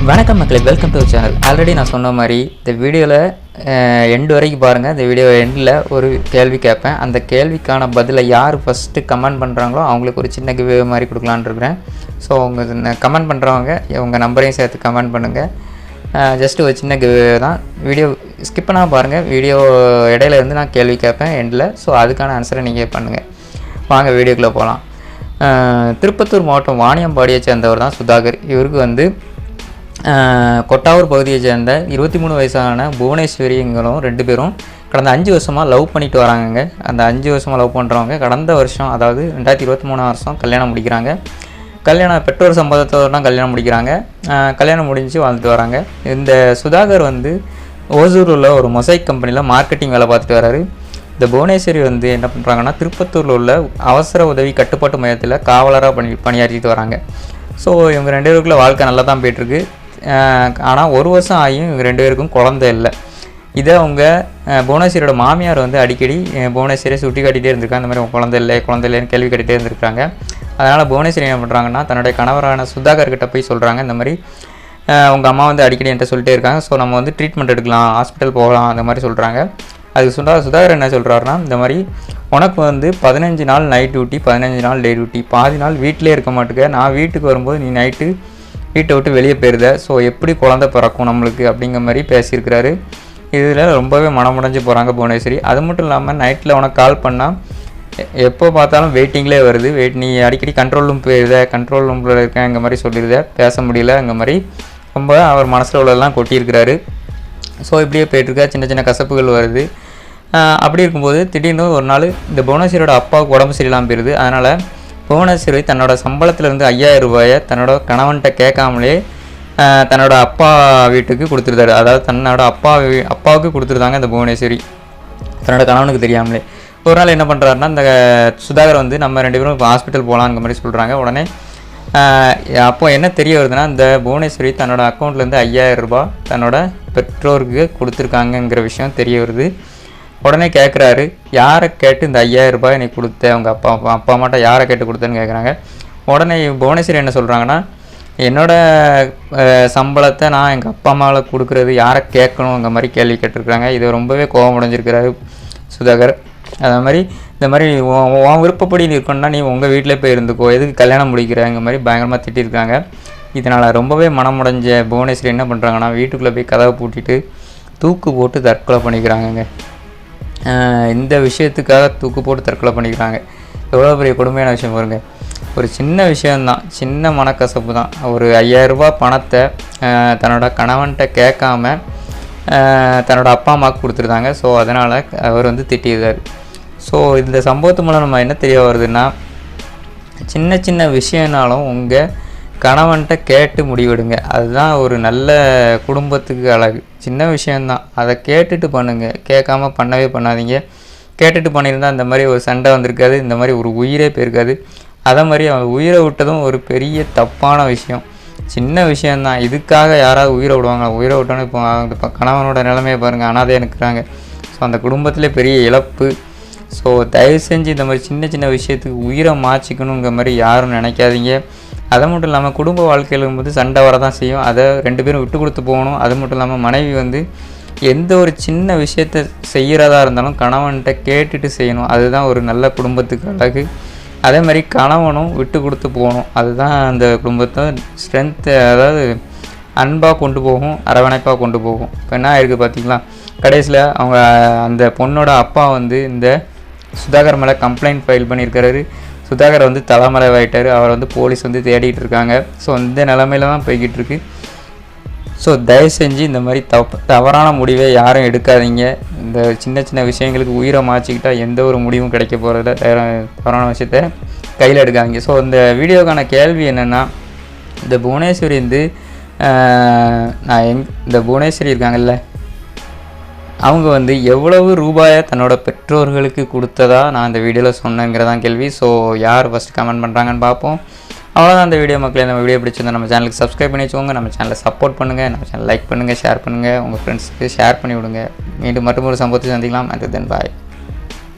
வணக்கம் மக்களே, welcome to channel. Already நான் சொன்ன மாதிரி இந்த வீடியோவில் எண்டு வரைக்கும் பாருங்கள். இந்த வீடியோ எண்டில் ஒரு கேள்வி கேட்பேன். அந்த கேள்விக்கான பதிலை யார் ஃபஸ்ட்டு கமெண்ட் பண்ணுறாங்களோ அவங்களுக்கு ஒரு சின்ன கிவ்வே மாதிரி கொடுக்கலான்னு இருக்கிறேன். ஸோ உங்கள் கமெண்ட் பண்ணுறவங்க உங்கள் நம்பரையும் சேர்த்து கமெண்ட் பண்ணுங்கள். ஜஸ்ட்டு ஒரு சின்ன கிவ்வே தான். வீடியோ ஸ்கிப் பண்ணால் பாருங்கள். வீடியோ இடையில இருந்து நான் கேள்வி கேட்பேன் எண்டில். ஸோ அதுக்கான ஆன்சரை நீங்கள் பண்ணுங்கள். வாங்க வீடியோக்குள்ளே போகலாம். திருப்பத்தூர் மாவட்டம் வாணியம்பாடியை சேர்ந்தவர் தான் சுதாகர். இவருக்கு கொட்டாவூர் பகுதியை சேர்ந்த 23 வயசான புவனேஸ்வரிங்களும் 2 பேரும் கடந்த 5 வருஷமாக லவ் பண்ணிட்டு வராங்கங்க. அந்த 5 வருஷமாக லவ் பண்ணுறவங்க கடந்த வருஷம், அதாவது 2023 வருஷம் கல்யாணம் முடிக்கிறாங்க. பெற்றோர் சம்மதத்தோடு தான் கல்யாணம் முடிக்கிறாங்க. கல்யாணம் முடிஞ்சு வாழ்ந்துட்டு வராங்க. இந்த சுதாகர் ஓசூரில் உள்ள ஒரு மொசைக் கம்பெனியில் மார்க்கெட்டிங் வேலை பார்த்துட்டு வராரு. இந்த புவனேஸ்வரி என்ன பண்ணுறாங்கன்னா, திருப்பத்தூரில் உள்ள அவசர உதவி கட்டுப்பாட்டு மையத்தில் காவலராக பணியாற்றிட்டு வராங்க. ஸோ இவங்க 2 பேருக்குள்ள வாழ்க்கை நல்லா தான் போய்ட்டுருக்கு. ஆனால் 1 வருஷம் ஆகியும் இவங்க 2 பேருக்கும் குழந்தை இல்லை. இதை புவனேஸ்வரியோட மாமியார் அடிக்கடி புவனேஸ்வரியை சுட்டி காட்டிகிட்டே இருந்திருக்காங்க. இந்த மாதிரி குழந்தை இல்லைன்னு கேள்வி கேட்டுகிட்டே இருந்திருக்காங்க. அதனால் புவனேஸ்வரி என்ன பண்ணுறாங்கன்னா, தன்னுடைய கணவரான சுதாகர்கிட்ட போய் சொல்கிறாங்க, இந்த மாதிரி உங்கள் அம்மா அடிக்கடி என்கிட்ட சொல்லிட்டே இருக்காங்க. ஸோ நம்ம ட்ரீட்மெண்ட் எடுக்கலாம், ஹாஸ்பிட்டல் போகலாம், அந்த மாதிரி சொல்கிறாங்க. அதுக்கு சுதாகர் என்ன சொல்கிறாருன்னா, இந்த மாதிரி உனக்கு 15 நாள் நைட் டியூட்டி, 15 நாள் டே டியூட்டி, பாதி நாள் வீட்டிலே இருக்க மாட்டுக்க. நான் வீட்டுக்கு வரும்போது நீ நைட்டு வீட்டை விட்டு வெளியே போயிருத. ஸோ எப்படி குழந்தை பிறக்கும் நம்மளுக்கு அப்படிங்கிற மாதிரி பேசியிருக்கிறாரு. இதில் ரொம்பவே மனமுடைஞ்சு போகிறாங்க புவனேஸ்வரி. அது மட்டும் இல்லாமல் நைட்டில் உனக்கு கால் பண்ணால் எப்போ பார்த்தாலும் வெயிட்டிங்லேயே வருது. நீ அடிக்கடி கண்ட்ரோல் ரூம் போயிருத, கண்ட்ரோல் ரூமில் இருக்கேன் இங்கே மாதிரி சொல்லிடுத, பேச முடியல இங்கே மாதிரி ரொம்ப அவர் மனசில் உள்ளதெல்லாம் கொட்டியிருக்கிறாரு. ஸோ இப்படியே போய்ட்டுருக்கா. சின்ன சின்ன கசப்புகள் வருது. அப்படி இருக்கும்போது திடீர்னு ஒரு நாள் இந்த புவனேஸ்வரியோட அப்பாவுக்கு உடம்பு சரியில்லாமல் போயிடுது. அதனால் புவனேஸ்வரி தன்னோட சம்பளத்திலேருந்து 5000 ரூபாயை தன்னோட கணவன்கிட்ட கேட்காமலே தன்னோட அப்பா வீட்டுக்கு கொடுத்துருந்தாரு. அதாவது தன்னோட அப்பாவுக்கு கொடுத்துருந்தாங்க இந்த புவனேஸ்வரி, தன்னோட கணவனுக்கு தெரியாமலே. ஒரு நாள் என்ன பண்ணுறாருன்னா, இந்த சுதாகர் நம்ம 2 பேரும் இப்போ ஹாஸ்பிட்டல் போகலாங்கிற மாதிரி சொல்கிறாங்க. உடனே அப்போ என்ன தெரிய வருதுன்னா, இந்த புவனேஸ்வரி தன்னோட அக்கௌண்ட்லேருந்து 5000 ரூபாய் தன்னோட பெற்றோருக்கு கொடுத்துருக்காங்கங்கிற விஷயம் தெரிய வருது. உடனே கேட்குறாரு, யாரை கேட்டு இந்த 5000 ரூபாய் நீ கொடுத்த, உங்கள் அப்பா அம்மாட்ட யாரை கேட்டு கொடுத்தேன்னு கேட்குறாங்க. உடனே புவனேஸ்வரி என்ன சொல்கிறாங்கன்னா, என்னோடய சம்பளத்தை நான் எங்கள் அப்பா அம்மாவில் கொடுக்குறது யாரை கேட்கணுங்கிற மாதிரி கேள்வி கேட்டிருக்கிறாங்க. இது ரொம்பவே கோபம் அடைஞ்சிருக்கிறாரு சுதாகர். அது மாதிரி இந்த மாதிரி உன் விருப்பப்படி நீ இருக்கணும்னா நீ உங்கள் வீட்டிலே போய் இருந்துக்கோ, எதுக்கு கல்யாணம் முடிக்கிறேங்க மாதிரி பயங்கரமாக திட்டிருக்காங்க. இதனால் ரொம்பவே மனமுடைஞ்ச புவனேஸ்வரி என்ன பண்ணுறாங்கன்னா, வீட்டுக்குள்ளே போய் கதவை பூட்டிட்டு தூக்கு போட்டு தற்கொலை பண்ணிக்கிறாங்கங்க. இந்த விஷயத்துக்காக தூக்கு போட்டு தற்கொலை பண்ணிக்கிறாங்க. எவ்வளோ பெரிய கொடுமையான விஷயம் பாருங்க. ஒரு சின்ன விஷயந்தான், சின்ன மனக்கசப்பு தான். ஒரு 5000 ரூபாய் பணத்தை தன்னோட கணவன்கிட்ட கேட்காம தன்னோட அப்பா அம்மாவுக்கு கொடுத்துருந்தாங்க. ஸோ அதனால் அவர் திட்டிடுறாரு. ஸோ இந்த சம்பவத்து மூலம் நம்ம என்ன தெரிய வருதுன்னா, சின்ன சின்ன விஷயம்னாலும் உங்கள் கணவன்கிட்ட கேட்டு முடிவெடுங்க. அதுதான் ஒரு நல்ல குடும்பத்துக்கு அழகு. சின்ன விஷயந்தான், அதை கேட்டுட்டு பண்ணுங்கள். கேட்காம பண்ணவே பண்ணாதீங்க. கேட்டுட்டு பண்ணியிருந்தால் இந்த மாதிரி ஒரு சண்டை வந்திருக்காது, இந்த மாதிரி ஒரு உயிரே போயிருக்காது. அதே மாதிரி அவன் உயிரை விட்டதும் ஒரு பெரிய தப்பான விஷயம். சின்ன விஷயந்தான், இதுக்காக யாராவது உயிரை விடுவாங்க? உயிரை விட்டோன்னு இப்போ கணவனோட நிலைமையை பாருங்கள், அனாதையாக நிற்கிறாங்க. ஸோ அந்த குடும்பத்திலே பெரிய இழப்பு. ஸோ தயவு செஞ்சு இந்த மாதிரி சின்ன சின்ன விஷயத்துக்கு உயிரை மாற்றிக்கணுங்கிற மாதிரி யாரும் நினைக்காதீங்க. அது மட்டும் இல்லாமல் குடும்ப வாழ்க்கையில் சண்டை வர தான் செய்யும். அதை 2 பேரும் விட்டு கொடுத்து போகணும். அது மட்டும் இல்லாமல் மனைவி எந்த ஒரு சின்ன விஷயத்தை செய்கிறதா இருந்தாலும் கணவன்கிட்ட கேட்டுட்டு செய்யணும். அதுதான் ஒரு நல்ல குடும்பத்துக்கு அழகு. அதே மாதிரி கணவனும் விட்டு கொடுத்து போகணும். அதுதான் அந்த குடும்பத்தை ஸ்ட்ரென்த்து, அதாவது அன்பாக கொண்டு போகும், அரவணைப்பாக கொண்டு போகும். இப்போ என்ன ஆயிருக்கு பார்த்தீங்களா, கடைசியில் அவங்க அந்த பொண்ணோட அப்பா இந்த சுதாகர் மேலே கம்ப்ளைண்ட் ஃபைல் பண்ணியிருக்கிறாரு. சுதாகர் தலைமறைவாயிட்டார். அவர் போலீஸ் தேடிட்டு இருக்காங்க. ஸோ இந்த நிலமையில தான் போய்கிட்டு இருக்கு. ஸோ தயவு செஞ்சு இந்த மாதிரி தவறான முடிவை யாரும் எடுக்காதீங்க. இந்த சின்ன சின்ன விஷயங்களுக்கு உயிரை மாற்றிக்கிட்டால் எந்த ஒரு முடிவும் கிடைக்க போகிறதில்ல. தவறான விஷயத்த கையில் எடுக்காதீங்க. ஸோ இந்த வீடியோக்கான கேள்வி என்னென்னா, இந்த புவனேஸ்வரி இந்த புவனேஸ்வரி இருக்காங்கல்ல, அவங்க எவ்வளவு ரூபாயை தன்னோட பெற்றோர்களுக்கு கொடுத்ததா நான் இந்த வீடியோவில் சொன்னேங்கிறதான் கேள்வி. ஸோ யார் ஃபஸ்ட் கமெண்ட் பண்ணுறாங்கன்னு பார்ப்போம். அவ்வளோதான் அந்த வீடியோ. மக்களே, நம்ம வீடியோ பிடிச்சிருந்தா நம்ம சேனலுக்கு சப்ஸ்கிரைப் பண்ணி வச்சுக்கோங்க. நம்ம சேனலை சப்போர்ட் பண்ணுங்கள். நம்ம சேனல் லைக் பண்ணுங்கள், ஷேர் பண்ணுங்கள், உங்கள் ஃப்ரெண்ட்ஸுக்கு ஷேர் பண்ணி விடுங்க. மீண்டும் மற்றொரு சம்பவத்தை சந்திக்கலாம். And then bye.